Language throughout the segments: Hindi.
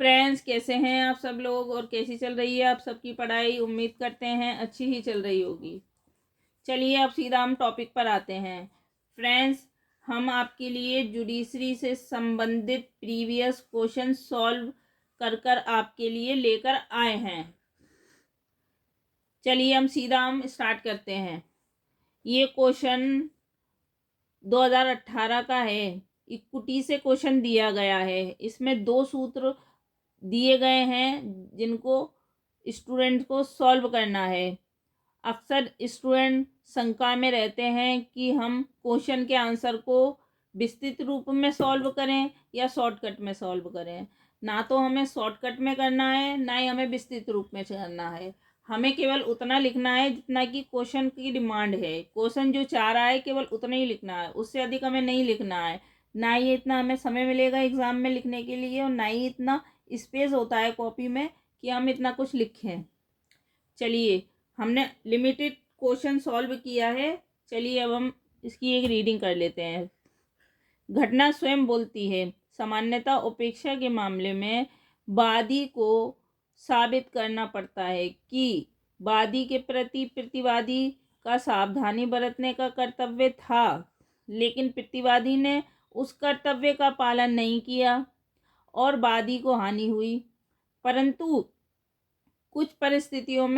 फ्रेंड्स, कैसे हैं आप सब लोग और कैसी चल रही है आप सबकी पढ़ाई। उम्मीद करते हैं अच्छी ही चल रही होगी। चलिए अब सीधा हम टॉपिक पर आते हैं। फ्रेंड्स, हम आपके लिए जुडिशरी से संबंधित प्रीवियस क्वेश्चन सॉल्व कर आपके लिए लेकर आए हैं। चलिए हम स्टार्ट करते हैं। ये क्वेश्चन 2018 का है। इक्विटी से क्वेश्चन दिया गया है। इसमें 2 सूत्र दिए गए हैं जिनको स्टूडेंट को सॉल्व करना है। अक्सर स्टूडेंट शंका में रहते हैं कि हम क्वेश्चन के आंसर को विस्तृत रूप में सॉल्व करें या शॉर्टकट में सॉल्व करें। ना तो हमें शॉर्टकट में करना है, ना ही हमें विस्तृत रूप में करना है। हमें केवल उतना लिखना है जितना कि क्वेश्चन की डिमांड है। क्वेश्चन जो चाह रहा है केवल उतना ही लिखना है, उससे अधिक हमें नहीं लिखना है। ना ही इतना हमें समय मिलेगा एग्जाम में लिखने के लिए, और ना ही इतना स्पेस होता है कॉपी में कि हम इतना कुछ लिखें। चलिए, हमने लिमिटेड क्वेश्चन सॉल्व किया है। चलिए अब हम इसकी एक रीडिंग कर लेते हैं। घटना स्वयं बोलती है, सामान्यतः उपेक्षा के मामले में वादी को साबित करना पड़ता है कि वादी के प्रति प्रतिवादी का सावधानी बरतने का कर्तव्य था, लेकिन प्रतिवादी ने उस कर्तव्य का पालन नहीं किया और वादी को हानि हुई। परंतु कुछ परिस्थितियां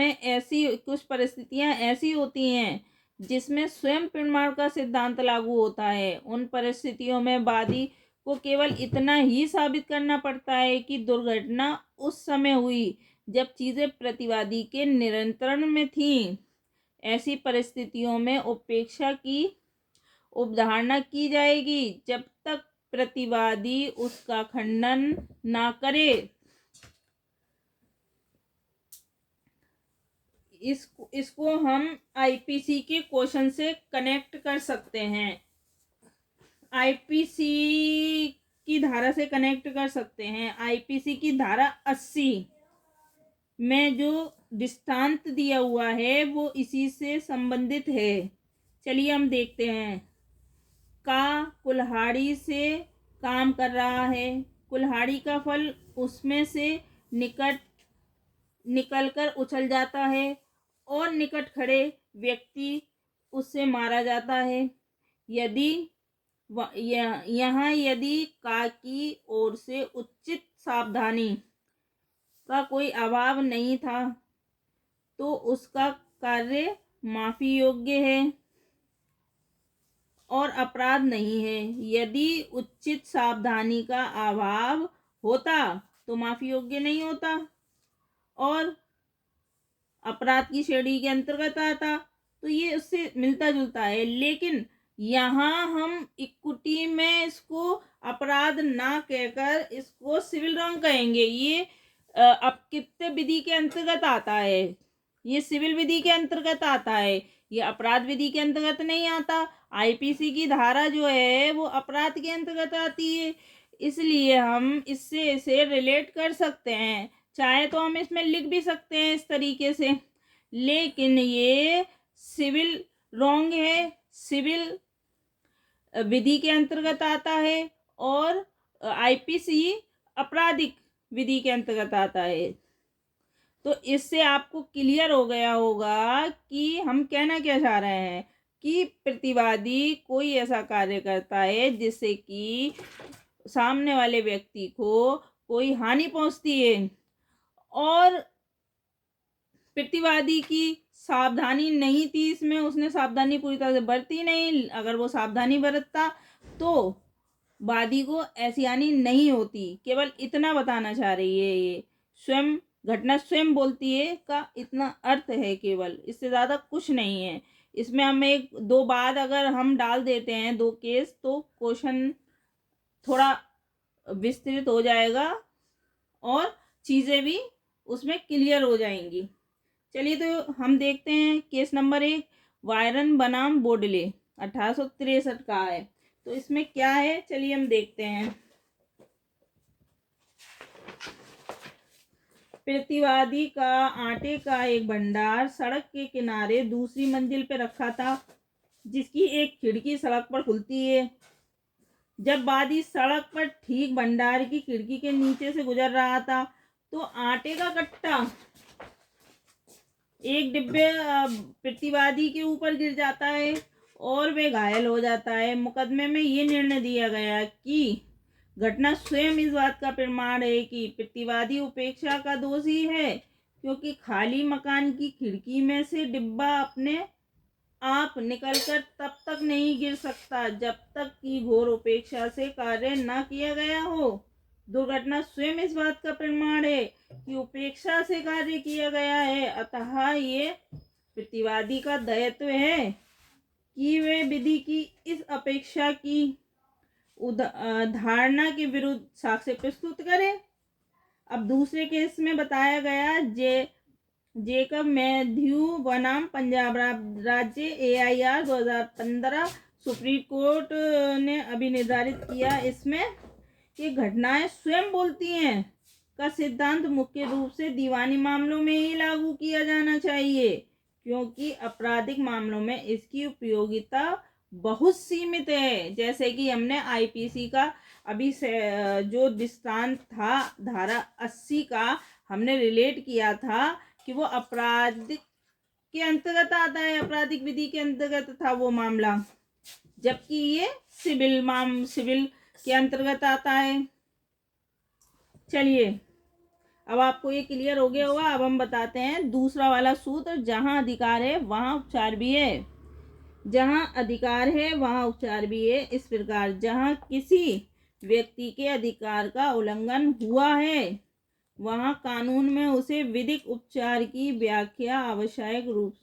ऐसी होती हैं जिसमें स्वयं प्रमाण का सिद्धांत लागू होता है। उन परिस्थितियों में वादी को केवल इतना ही साबित करना पड़ता है कि दुर्घटना उस समय हुई जब चीजें प्रतिवादी के नियंत्रण में थीं। ऐसी परिस्थितियों में उपेक्षा की अवधारणा की जाएगी जब तक प्रतिवादी उसका खंडन ना करे। इसको हम आईपीसी के क्वेश्चन से कनेक्ट कर सकते हैं। आईपीसी की धारा से कनेक्ट कर सकते हैं। आईपीसी की धारा 80 में जो दृष्टांत दिया हुआ है वो इसी से संबंधित है। चलिए हम देखते हैं। का कुल्हाड़ी से काम कर रहा है। कुल्हाड़ी का फल उसमें से निकलकर उछल जाता है और निकट खड़े व्यक्ति उससे मारा जाता है। यदि यदि का की ओर से उचित सावधानी का कोई अभाव नहीं था तो उसका कार्य माफी योग्य है और अपराध नहीं है। यदि उचित सावधानी का अभाव होता तो माफी योग्य नहीं होता और अपराध की श्रेणी के अंतर्गत आता। तो ये उससे मिलता जुलता है, लेकिन यहाँ हम इक्विटी में इसको अपराध ना कहकर इसको सिविल रॉन्ग कहेंगे। ये अपकृत्य विधि के अंतर्गत आता है। ये सिविल विधि के अंतर्गत आता है, ये अपराध विधि के अंतर्गत नहीं आता। आईपीसी की धारा जो है वो अपराध के अंतर्गत आती है, इसलिए हम इससे इसे रिलेट कर सकते हैं। चाहे तो हम इसमें लिख भी सकते हैं इस तरीके से, लेकिन ये सिविल रॉन्ग है, सिविल विधि के अंतर्गत आता है और आईपीसी आपराधिक विधि के अंतर्गत आता है। तो इससे आपको क्लियर हो गया होगा कि हम कहना क्या चाह रहे हैं कि प्रतिवादी कोई ऐसा कार्य करता है जिससे कि सामने वाले व्यक्ति को कोई हानि पहुंचती है और प्रतिवादी की सावधानी नहीं थी इसमें, उसने सावधानी पूरी तरह से बरती नहीं। अगर वो सावधानी बरतता तो वादी को ऐसी हानि नहीं होती। केवल इतना बताना चाह रही है ये। स्वयं घटना स्वयं बोलती है का इतना अर्थ है, केवल इससे ज़्यादा कुछ नहीं है। इसमें हम एक दो बात अगर हम डाल देते हैं, दो केस, तो क्वेश्चन थोड़ा विस्तृत हो जाएगा और चीज़ें भी उसमें क्लियर हो जाएंगी। चलिए तो हम देखते हैं केस नंबर 1। वायरन बनाम बोडले 1863 का है। तो इसमें क्या है, चलिए हम देखते हैं। प्रतिवादी का आटे का एक भंडार सड़क के किनारे दूसरी मंजिल पर रखा था, जिसकी एक खिड़की सड़क पर खुलती है। जब वादी सड़क पर ठीक भंडार की खिड़की के नीचे से गुजर रहा था तो आटे का कट्टा एक डिब्बे प्रतिवादी के ऊपर गिर जाता है और वे घायल हो जाता है। मुकदमे में ये निर्णय दिया गया कि घटना स्वयं इस बात का प्रमाण है कि प्रतिवादी उपेक्षा का दोषी है, क्योंकि खाली मकान की खिड़की में से डिब्बा अपने आप निकलकर तब तक नहीं गिर सकता जब तक कि घोर उपेक्षा से कार्य न किया गया हो। दुर्घटना स्वयं इस बात का प्रमाण है कि उपेक्षा से कार्य किया गया है। अतः ये प्रतिवादी का दायित्व है कि वे विधि की इस अपेक्षा की धारणा के विरुद्ध साक्ष्य प्रस्तुत करें। अब दूसरे केस में बताया गया जेकब मैथ्यू बनाम पंजाब राज्य AIR 2015 सुप्रीम कोर्ट ने अभी निर्धारित किया इसमें कि घटनाएं स्वयं बोलती हैं का सिद्धांत मुख्य रूप से दीवानी मामलों में ही लागू किया जाना चाहिए, क्योंकि आपराधिक मामलों में इसकी उपयोगिता बहुत सीमित है। जैसे कि हमने IPC का अभी से जो दृष्टांत था धारा 80 का हमने रिलेट किया था कि वो आपराधिक के अंतर्गत आता है, आपराधिक विधि के अंतर्गत था वो मामला, जबकि ये सिविल के अंतर्गत आता है। चलिए अब आपको ये क्लियर हो गया होगा। अब हम बताते हैं दूसरा वाला सूत्र, जहां अधिकार है वहां उपचार भी है। जहां अधिकार है वहां उपचार भी है इस प्रकार, जहां किसी व्यक्ति के अधिकार का उल्लंघन हुआ है वहां कानून में उसे विधिक उपचार की व्याख्या आवश्यक रूप